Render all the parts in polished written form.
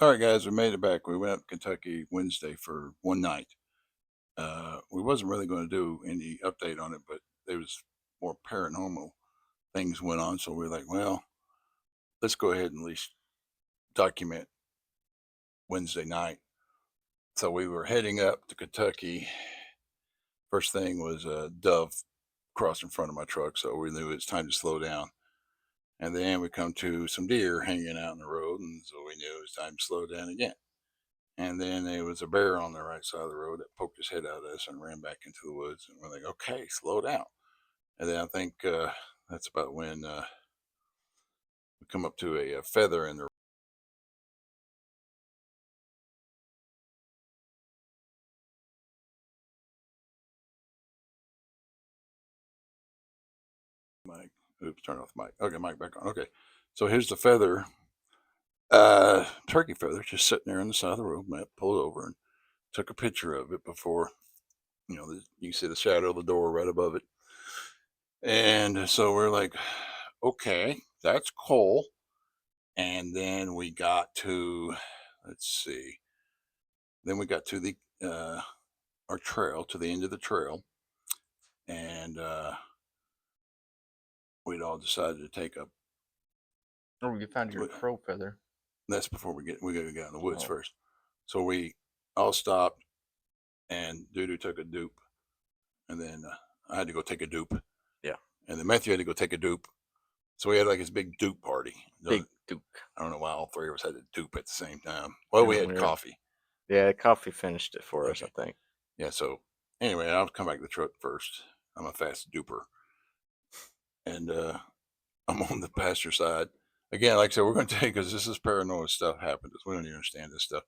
All right, guys, we made it back. We went up to Kentucky Wednesday for one night. We wasn't really going to do any update on it, but there was more paranormal things went on, so we are like, well, let's go ahead and at least document Wednesday night. So we were heading up to Kentucky. First thing was a dove crossed in front of my truck, so we knew it's time to slow down. And then we come to some deer hanging out in the road, and so we knew it was time to slow down again. And then there was a bear on the right side of the road that poked his head out at us and ran back into the woods. And we're like, okay, slow down. And then I think that's about when we come up to a feather in the mic. Oops, turn off the mic. Okay, mic back on. Okay. So here's the feather, turkey feather, just sitting there on the side of the road. Matt pulled over and took a picture of it before, you can see the shadow of the door right above it. And so we're like, okay, that's cool. And then we got to, let's see, then we got to the our trail, to the end of the trail, and we'd all decided to take a. Oh, you found your crow feather. That's before we got to get in the woods Oh. first. So we all stopped, and Dudu took a dupe, and then I had to go take a dupe. Yeah. And then Matthew had to go take a dupe. So we had like this big dupe party. Big dupe. I don't know why all three of us had to dupe at the same time. Well, we had coffee. Yeah, coffee finished it for us, I think. Yeah, so anyway, I'll come back to the truck first. I'm a fast duper. And I'm on the passenger side. Again, like I said, we're going to take, because this is paranormal stuff happened. We don't even understand this stuff.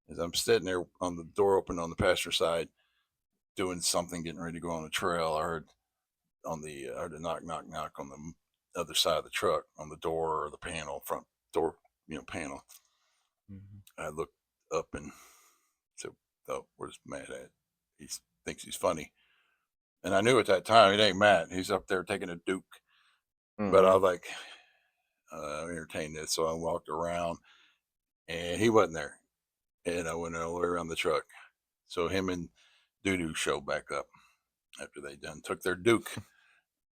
As I'm sitting there on the door open on the passenger side, doing something, getting ready to go on the trail, I heard I heard a knock, knock, knock on the other side of the truck, on the door or the panel, front door, panel. I looked up and said, "Oh, where's Matt at? He thinks he's funny." And I knew at that time it ain't Matt. He's up there taking a duke. But I was like, entertain this. So I walked around and he wasn't there. And I went all the way around the truck. So him and Doo showed back up after they done took their duke.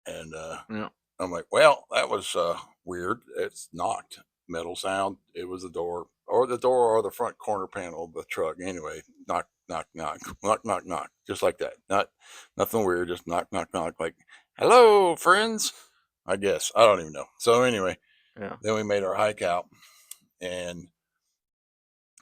And Yeah. I'm like, well, that was weird. It's knocked. Metal sound. It was the door or the front corner panel of the truck. Anyway, knock, knock, knock, knock, knock, knock. Just like that. Nothing weird. Just knock, knock, knock. Like, hello, friends. I guess. I don't even know. So anyway, Yeah. then we made our hike out and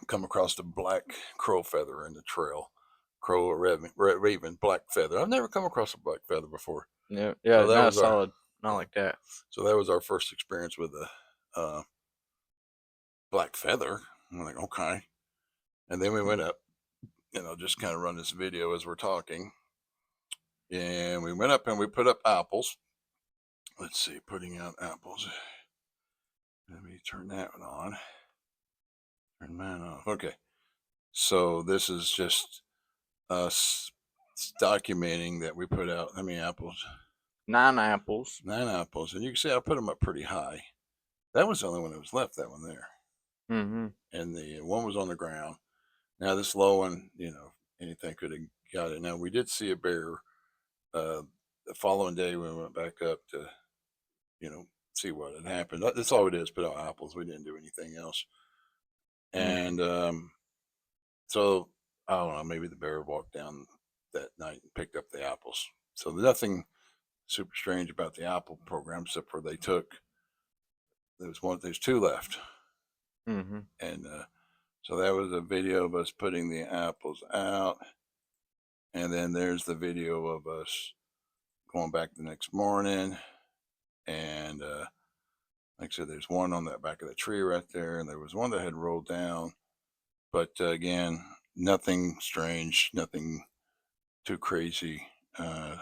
come across the black crow feather in the trail. Crow or raven, black feather. I've never come across a black feather before. Yeah, So that not was our solid, not like that. So that was our first experience with a black feather. I'm like, okay. And then we went up, I'll just kind of run this video as we're talking. And we went up and we put up apples. Let's see, putting out apples. Let me turn that one on. Turn mine off. Okay. So this is just us documenting that we put out how many apples? 9 apples. 9 apples. And you can see I put them up pretty high. That was the only one that was left, that one there. Mm-hmm. And the one was on the ground. Now this low one, anything could have got it. Now we did see a bear. The following day we went back up to, see what had happened. That's all we did is put out apples. We didn't do anything else. And so I don't know, maybe the bear walked down that night and picked up the apples. So there's nothing super strange about the apple program except for there's 2 left. Mm-hmm. And so that was a video of us putting the apples out. And then there's the video of us going back the next morning. And like I said, there's one on the back of the tree right there. And there was one that had rolled down. But again, nothing strange, nothing too crazy. I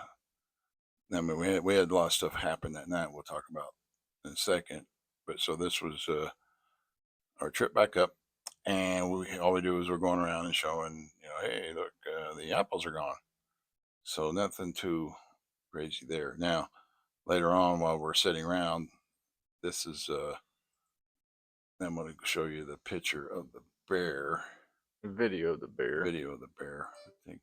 mean, we had a lot of stuff happen that night. We'll talk about in a second. But so this was our trip back up, and all we do is we're going around and showing, hey, look, the apples are gone. So nothing too crazy there. Now, later on, while we're sitting around, this is I'm going to show you the picture of the bear. Video of the bear. Video of the bear, I think.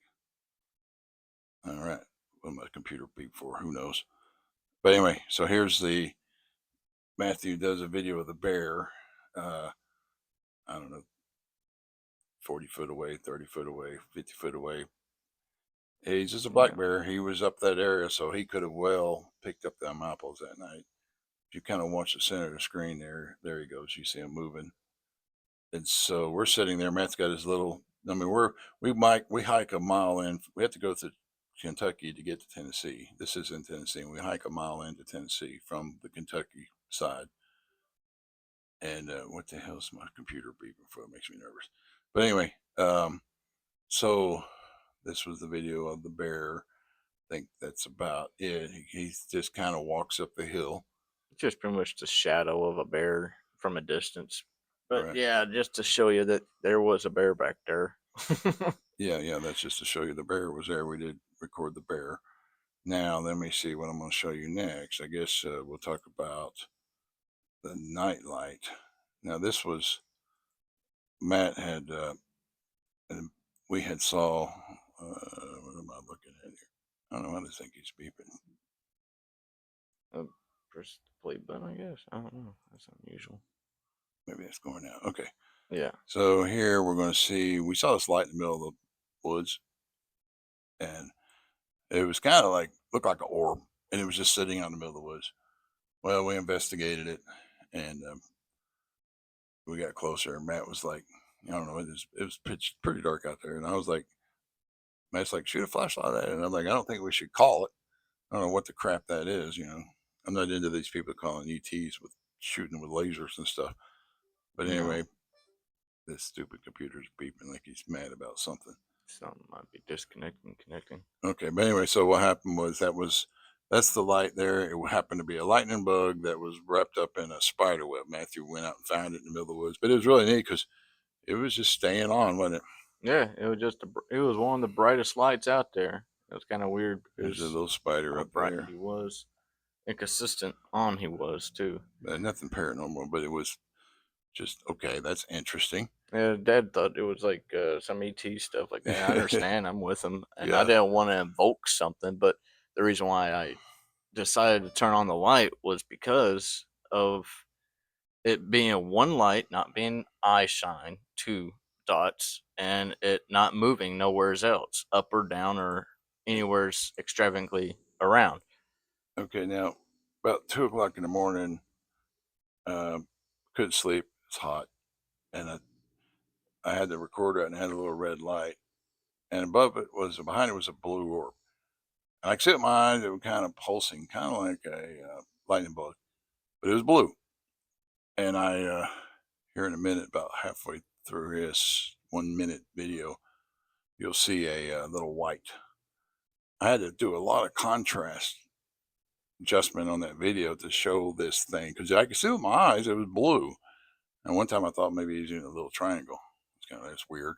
All right. What my computer beep for? Who knows? But anyway, so here's the Matthew does a video of the bear. I don't know, 40 foot away, 30 foot away, 50 foot away. He's just a black bear. He was up that area, so he could have well picked up them apples that night. If you kind of watch the center of the screen there he goes. You see him moving. And so we're sitting there. Matt's got his little. I mean, we hike a mile in. We have to go through Kentucky to get to Tennessee. This is in Tennessee, and we hike a mile into Tennessee from the Kentucky side. And what the hell is my computer beeping for? It makes me nervous. But anyway, so this was the video of the bear. I think that's about it. He just kind of walks up the hill. Just pretty much the shadow of a bear from a distance. But Right. yeah, just to show you that there was a bear back there. Yeah, that's just to show you the bear was there. We did record the bear. Now, let me see what I'm going to show you next. I guess we'll talk about the night light. Now, this was Matt had, and we had saw, what am I looking at here? I don't know. I just think he's beeping. Press the play button, I guess. I don't know. That's unusual. Maybe it's going out. Okay. Yeah. So here we're going to see, we saw this light in the middle of the woods, and it was kind of like, looked like an orb, and it was just sitting out in the middle of the woods. Well, we investigated it, and we got closer, and Matt was like, I don't know, it was pitch pretty dark out there, and I was like, Matt's like, shoot a flashlight at it, and I'm like, I don't think we should call it. I don't know what the crap that is, you know. I'm not into these people calling ETs with shooting with lasers and stuff. But anyway, this stupid computer's beeping like he's mad about something. Something might be disconnecting, connecting. Okay, but anyway, so what happened was that's the light there. It happened to be a lightning bug that was wrapped up in a spider web. Matthew went out and found it in the middle of the woods, but it was really neat because it was just staying on, wasn't it? Yeah, it was just it was one of the brightest lights out there. It was kind of weird There's because a little spider how up bright there. he was, and consistent on he was too. Nothing paranormal, but it was just okay. That's interesting. Yeah, Dad thought it was like some ET stuff like that. I understand. I'm with him, and I Yeah. didn't want to invoke something, but the reason why I decided to turn on the light was because of it being one light, not being eye shine, two dots, and it not moving nowheres else, up or down or anywhere's extravagantly around. Okay, now about 2 o'clock in the morning, couldn't sleep. It's hot, and I had the recorder and it had a little red light, and above it was behind it was a blue orb. And I could see it in my eyes; it was kind of pulsing, kind of like a lightning bug, but it was blue. And I here in a minute, about halfway through this 1 minute video, you'll see a little white. I had to do a lot of contrast adjustment on that video to show this thing because I could see with my eyes it was blue. And one time I thought maybe he was in a little triangle. It's kind of that's weird,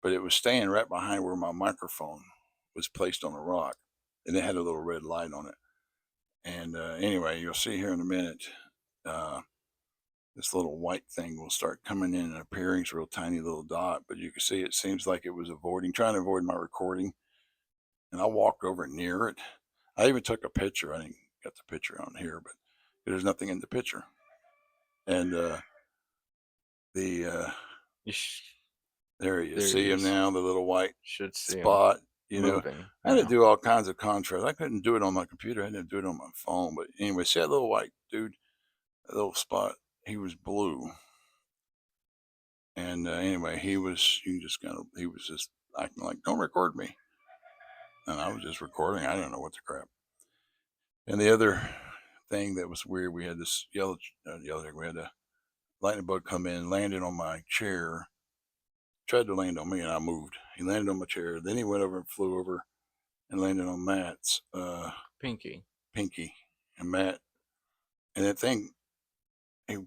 but it was staying right behind where my microphone was placed on a rock, and it had a little red light on it. And anyway, you'll see here in a minute, this little white thing will start coming in and appearing. It's a real tiny little dot, but you can see it seems like it was trying to avoid my recording. And I walked over near it. I even took a picture. I didn't get the picture on here, but there's nothing in the picture. And there you see him now, the little white Should see spot. You know, moving. I had to do all kinds of contrast. I couldn't do it on my computer. I had to do it on my phone. But anyway, see that little white dude, that little spot. He was blue. And anyway, he was just acting like, don't record me. And I was just recording. I didn't know what the crap. And the other thing that was weird, we had this we had a lightning bug come in, landed on my chair, tried to land on me, and I moved. He landed on my chair. Then he went over and flew over and landed on Matt's Pinky. and Matt. And that thing, it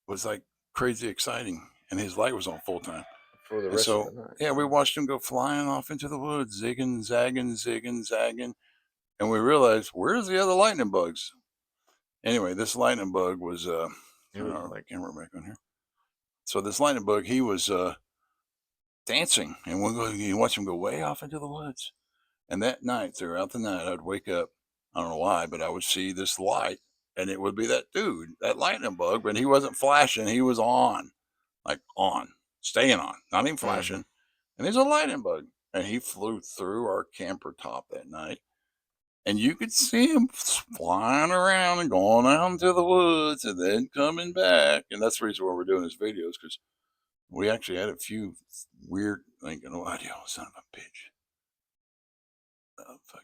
was like crazy exciting. And his light was on full time. For the And rest so, of the night. yeah, we watched him go flying off into the woods, zigging, zagging. And we realized, where's the other lightning bugs? Anyway, this lightning bug was, It was our camera back on here. So this lightning bug, he was dancing, and you watch him go way off into the woods. And that night, throughout the night, I'd wake up. I don't know why, but I would see this light, and it would be that dude, that lightning bug. But he wasn't flashing; he was on, like on, staying on, not even Mm-hmm. flashing. And there's a lightning bug, and he flew through our camper top that night, and you could see him flying around and going out into the woods, and then coming back. And that's the reason why we're doing this video is because we actually had a few weird, like, no idea, son of a bitch. Oh fuck,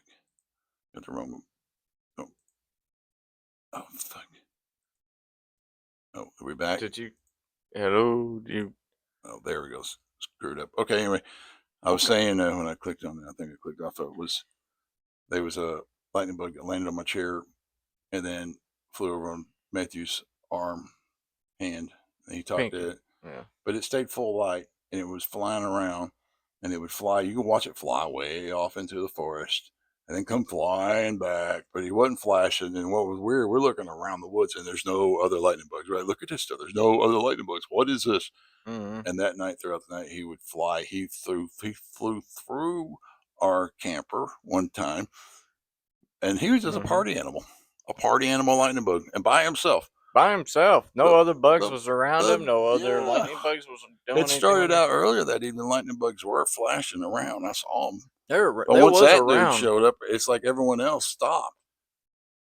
got the wrong one. Oh, oh fuck. Oh, are we back? Did you? Hello, you? Oh, there we go. Screwed up. Okay, anyway, I was Okay. saying when I clicked on it, I think I clicked off of it, was there was a lightning bug that landed on my chair and then flew over on Matthew's arm, hand, and he talked to Pinky. it, Yeah. but it stayed full light and it was flying around and it would fly. You could watch it fly way off into the forest and then come flying back, but he wasn't flashing. And what was weird, we're looking around the woods and there's no other lightning bugs, right? Look at this stuff. There's no other lightning bugs. What is this? Mm-hmm. And that night, throughout the night, he would fly. He flew through our camper one time, and he was just Mm-hmm. a party animal lightning bug, and by himself. By himself. No The other bugs the was around him. No other yeah. lightning bugs was It doing anything started with him. out earlier that evening. Lightning bugs were flashing around. I saw them, but There once was that dude around. showed up, it's like everyone else stopped.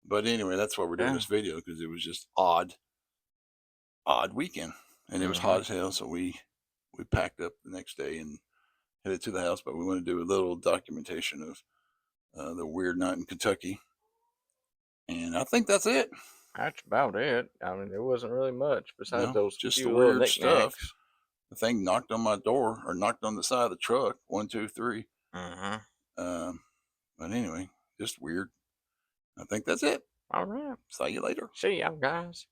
But anyway, that's why we're doing Yeah. this video because it was just odd weekend, and it was Mm-hmm. hot as hell. So we packed up the next day and headed to the house. But we want to do a little documentation of the weird night in Kentucky. And I think that's it. That's about it. I mean, there wasn't really much besides No, those just the few little weird stuff. knickknacks. The thing knocked on my door or knocked on the side of the truck. One, two, three. Mm-hmm. Um, but anyway, just weird. I think that's it. All right. See you later. See ya, guys.